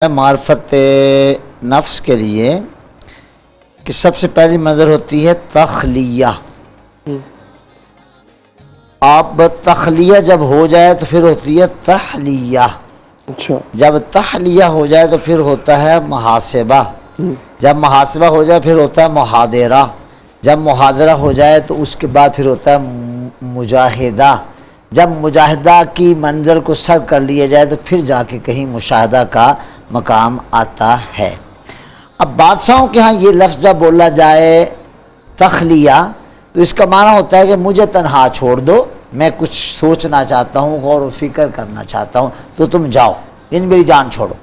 معرفت نفس کے لیے کہ سب سے پہلی منظر ہوتی ہے تخلیہ. اب تخلیہ جب ہو جائے تو پھر ہوتی ہے تحلیہ. اچھا. جب تحلیہ ہو جائے تو پھر ہوتا ہے محاسبہ. جب محاسبہ ہو جائے پھر ہوتا ہے محاضرہ. جب محاضرہ ہو جائے تو اس کے بعد پھر ہوتا ہے مجاہدہ. جب مجاہدہ کی منظر کو سر کر لیا جائے تو پھر جا کے کہیں مشاہدہ کا مقام آتا ہے. اب بادشاہوں کے ہاں یہ لفظ جب بولا جائے تخلیہ تو اس کا معنی ہوتا ہے کہ مجھے تنہا چھوڑ دو، میں کچھ سوچنا چاہتا ہوں، غور و فکر کرنا چاہتا ہوں، تو تم جاؤ، میری جان چھوڑو.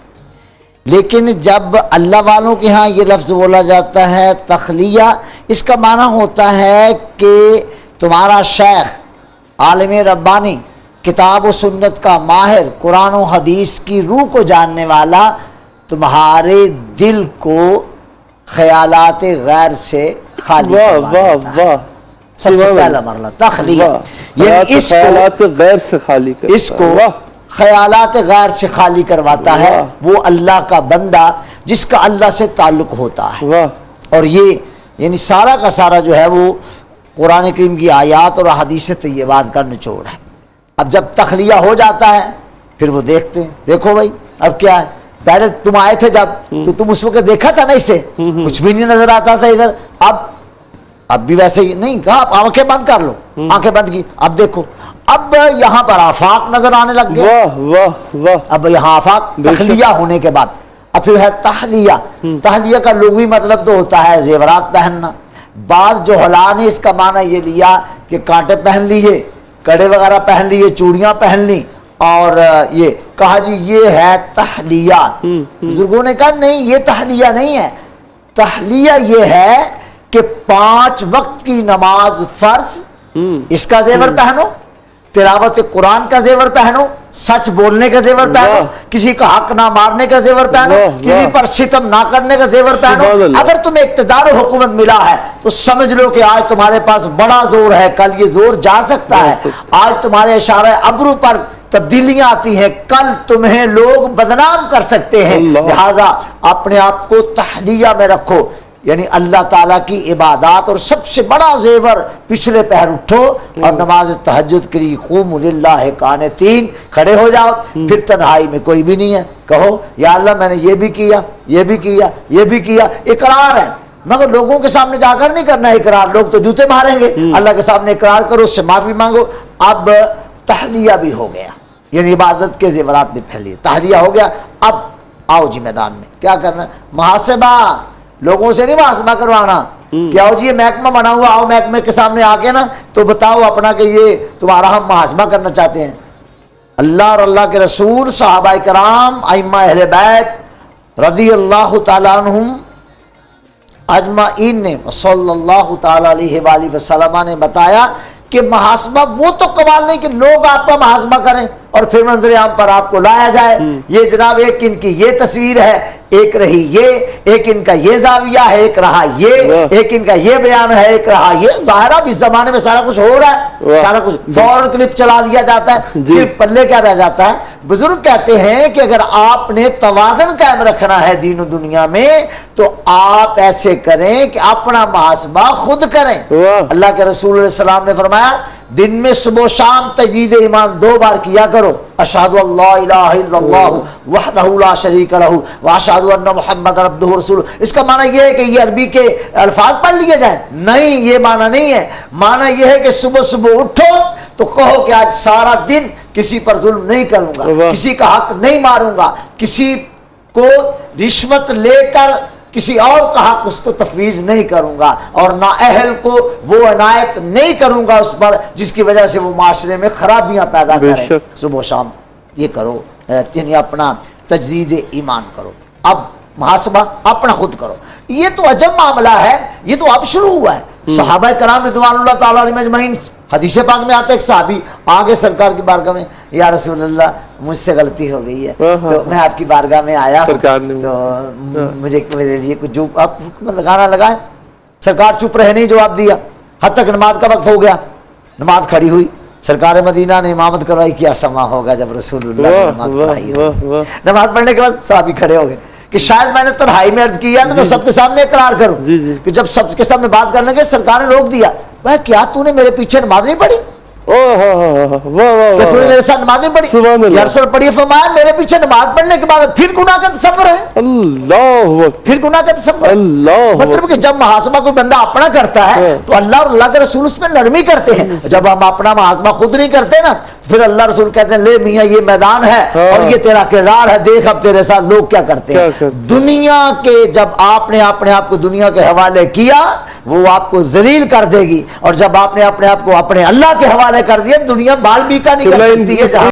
لیکن جب اللہ والوں کے ہاں یہ لفظ بولا جاتا ہے تخلیہ، اس کا معنی ہوتا ہے کہ تمہارا شیخ، عالم ربانی، کتاب و سنت کا ماہر، قرآن و حدیث کی روح کو جاننے والا تمہارے دل کو خیالات غیر سے خالی کروا دیتا ہے. سب سے پہلا مرحلہ تخلیہ، یعنی اس خیالات غیر سے خالی کرتا ہے. اس کو خیالات غیر سے خالی کرواتا ہے وہ اللہ کا بندہ جس کا اللہ سے تعلق ہوتا ہے. اور یہ یعنی سارا کا سارا جو ہے وہ قرآن کریم کی آیات اور احادیث طیبات کا نچوڑ ہے. اب جب تخلیہ ہو جاتا ہے پھر وہ دیکھتے ہیں، دیکھو بھائی اب کیا ہے، پہلے تم آئے تھے جب تو تم اس وقت دیکھا تھا نا، اسے کچھ بھی نہیں نظر آتا تھا ادھر. اب بھی ویسے ہی نہیں کہا، آپ آنکھیں بند کر لو، آنکھیں بند کی، اب دیکھو اب یہاں پر آفاق نظر آنے لگ گئے. اب یہاں آفاق تخلیہ ہونے کے بعد اب پھر ہے تحلیہ. تحلیہ کا لغوی مطلب تو ہوتا ہے زیورات پہننا. بعض جو جہلاء نے اس کا معنی یہ لیا کہ کانٹے پہن لیے، کڑے وغیرہ پہن لیے، چوڑیاں پہن لی، اور یہ کہا جی یہ ہے تحلیہ. بزرگوں نے کہا نہیں، یہ تحلیہ نہیں ہے. تحلیہ یہ ہے کہ 5 وقت کی نماز فرض، اس کا زیور پہنو، تلاوت قرآن کا زیور پہنو، سچ بولنے کا زیور پہنو، کسی کا حق نہ مارنے کا زیور پہنو، کسی پر ستم نہ کرنے کا زیور پہنو. اگر تمہیں اقتدار و حکومت ملا ہے تو سمجھ لو کہ آج تمہارے پاس بڑا زور ہے، کل یہ زور جا سکتا ہے. آج تمہارے اشارہ ابرو پر تبدیلیاں آتی ہیں، کل تمہیں لوگ بدنام کر سکتے ہیں. لہذا اپنے آپ کو تحلیہ میں رکھو، یعنی اللہ تعالیٰ کی عبادات. اور سب سے بڑا زیور پچھلے پہر اٹھو اور نماز تہجد کے لیے قوموا للہ قانتین کھڑے ہو جاؤ. پھر تنہائی میں کوئی بھی نہیں ہے، کہو یا اللہ میں نے یہ بھی کیا، یہ بھی کیا، یہ بھی کیا. اقرار ہے مگر لوگوں کے سامنے جا کر نہیں کرنا ہے اقرار، لوگ تو جوتے ماریں گے. اللہ کے سامنے اقرار کرو، اس سے معافی مانگو. اب تحلیہ بھی ہو گیا، یعنی عبادت کے زیورات بھی پھیلیے. تحلیہ ہو گیا، اب آؤ جی میدان میں کیا کرنا ہے، محاسبہ. لوگوں سے نہیں محاسبہ کروانا کہ آؤ جی یہ محکمہ بنا ہوا، آؤ محکمے کے سامنے آ کے نا تو بتاؤ اپنا کہ یہ تمہارا ہم محاسبہ کرنا چاہتے ہیں. اللہ اور اللہ کے رسول، صحابہ کرام، ائمہ اہل بیت رضی اللہ تعالیٰ عنہم اجمعین نے صلی اللہ تعالیٰ علیہ وآلہ وسلم نے بتایا کہ محاسبہ وہ تو کمال نہیں کہ لوگ آپ کا محاسبہ کریں اور پھر منظر عام پر آپ کو لایا جائے. یہ جناب ایک ان کی یہ تصویر ہے، ایک رہی یہ، ایک ان کا یہ زاویہ ہے، ایک رہا یہ، ایک ان کا یہ بیان ہے، ایک رہا یہ. ظاہرہ بھی زمانے میں سارا کچھ ہو رہا ہے، سارا کچھ فوراً کلپ چلا دیا جاتا ہے، پھر پلے کیا رہ جاتا ہے. بزرگ کہتے ہیں کہ اگر آپ نے توازن قائم رکھنا ہے دین و دنیا میں تو آپ ایسے کریں کہ اپنا محاسبہ خود کریں. اللہ کے رسول علیہ السلام نے فرمایا دن میں صبح و شام تجدید ایمان 2 بار کیا کرو، اشہد اللہ الہ الا اللہ وحدہ لا شریک لہ واشہد ان محمد عبدہ رسولہ. اس کا معنی یہ ہے کہ یہ عربی کے الفاظ پڑھ لیے جائیں، نہیں، یہ معنی نہیں ہے. معنی یہ ہے کہ صبح صبح اٹھو تو کہو کہ آج سارا دن کسی پر ظلم نہیں کروں گا، کسی کا حق نہیں ماروں گا، کسی کو رشوت لے کر کسی اور کا حق اس کو تفویض نہیں کروں گا، اور نہ اہل کو وہ عنایت نہیں کروں گا اس پر جس کی وجہ سے وہ معاشرے میں خرابیاں پیدا کریں. صبح و شام یہ کرو، یعنی اپنا تجدید ایمان کرو. اب محاسبہ اپنا خود کرو. یہ تو عجب معاملہ ہے، یہ تو اب شروع ہوا ہے. صحابہ کرام رضوان اللہ تعالیٰ علیہم اجمعین، حدیث پاک میں آتا ہے ایک صحابی آگے سرکار کی بارگاہ میں، یا رسول اللہ مجھ سے غلطی ہو گئی ہے تو میں آپ کی بارگاہ میں آیا ہوں تو مجھے میرے لیے کچھ جو آپ حکم لگانا لگائیں. سرکار چپ رہے، نہیں جواب دیا، حد تک نماز کا وقت ہو گیا. نماز کھڑی ہوئی، سرکار مدینہ نے امامت کروائی، کیا سما ہوگا جب رسول اللہ نے نماز پڑھائی ہوگی۔ نماز پڑھنے کے بعد صحابی کھڑے ہو گئے کہ شاید میں نے تنہائی میں عرض کیا تو میں سب کے سامنے اقرار کروں کہ جب سب کے سامنے بات کرنے کے سرکار نے روک دیا، میں کیا تو نے میرے پیچھے نماز نہیں پڑھی؟ کہ تو نے میرے ساتھ نماز نہیں پڑھی؟ یا رسول پڑھی، فرمایا میرے پیچھے نماز پڑھنے کے بعد پھر گناہ کا تصور ہے، اللہ پھر گناہ کا تصور ہے۔ مطلب کہ جب محاسبہ کوئی بندہ اپنا کرتا ہے تو اللہ اور اللہ کے رسول اس میں نرمی کرتے ہیں، جب ہم اپنا محاسبہ خود نہیں کرتے نا پھر اللہ رسول کہتے ہیں لے میاں یہ میدان ہے اور یہ تیرا کردار ہے، دیکھ اب تیرے ساتھ لوگ کیا کرتے ہیں۔ دنیا کے جب آپ نے اپنے آپ کو دنیا کے حوالے کیا وہ آپ کو ذلیل کر دے گی، اور جب آپ نے اپنے آپ کو اپنے اللہ کے حوالے کر دیا دنیا بال بیکا نہیں کر سکتی ہے۔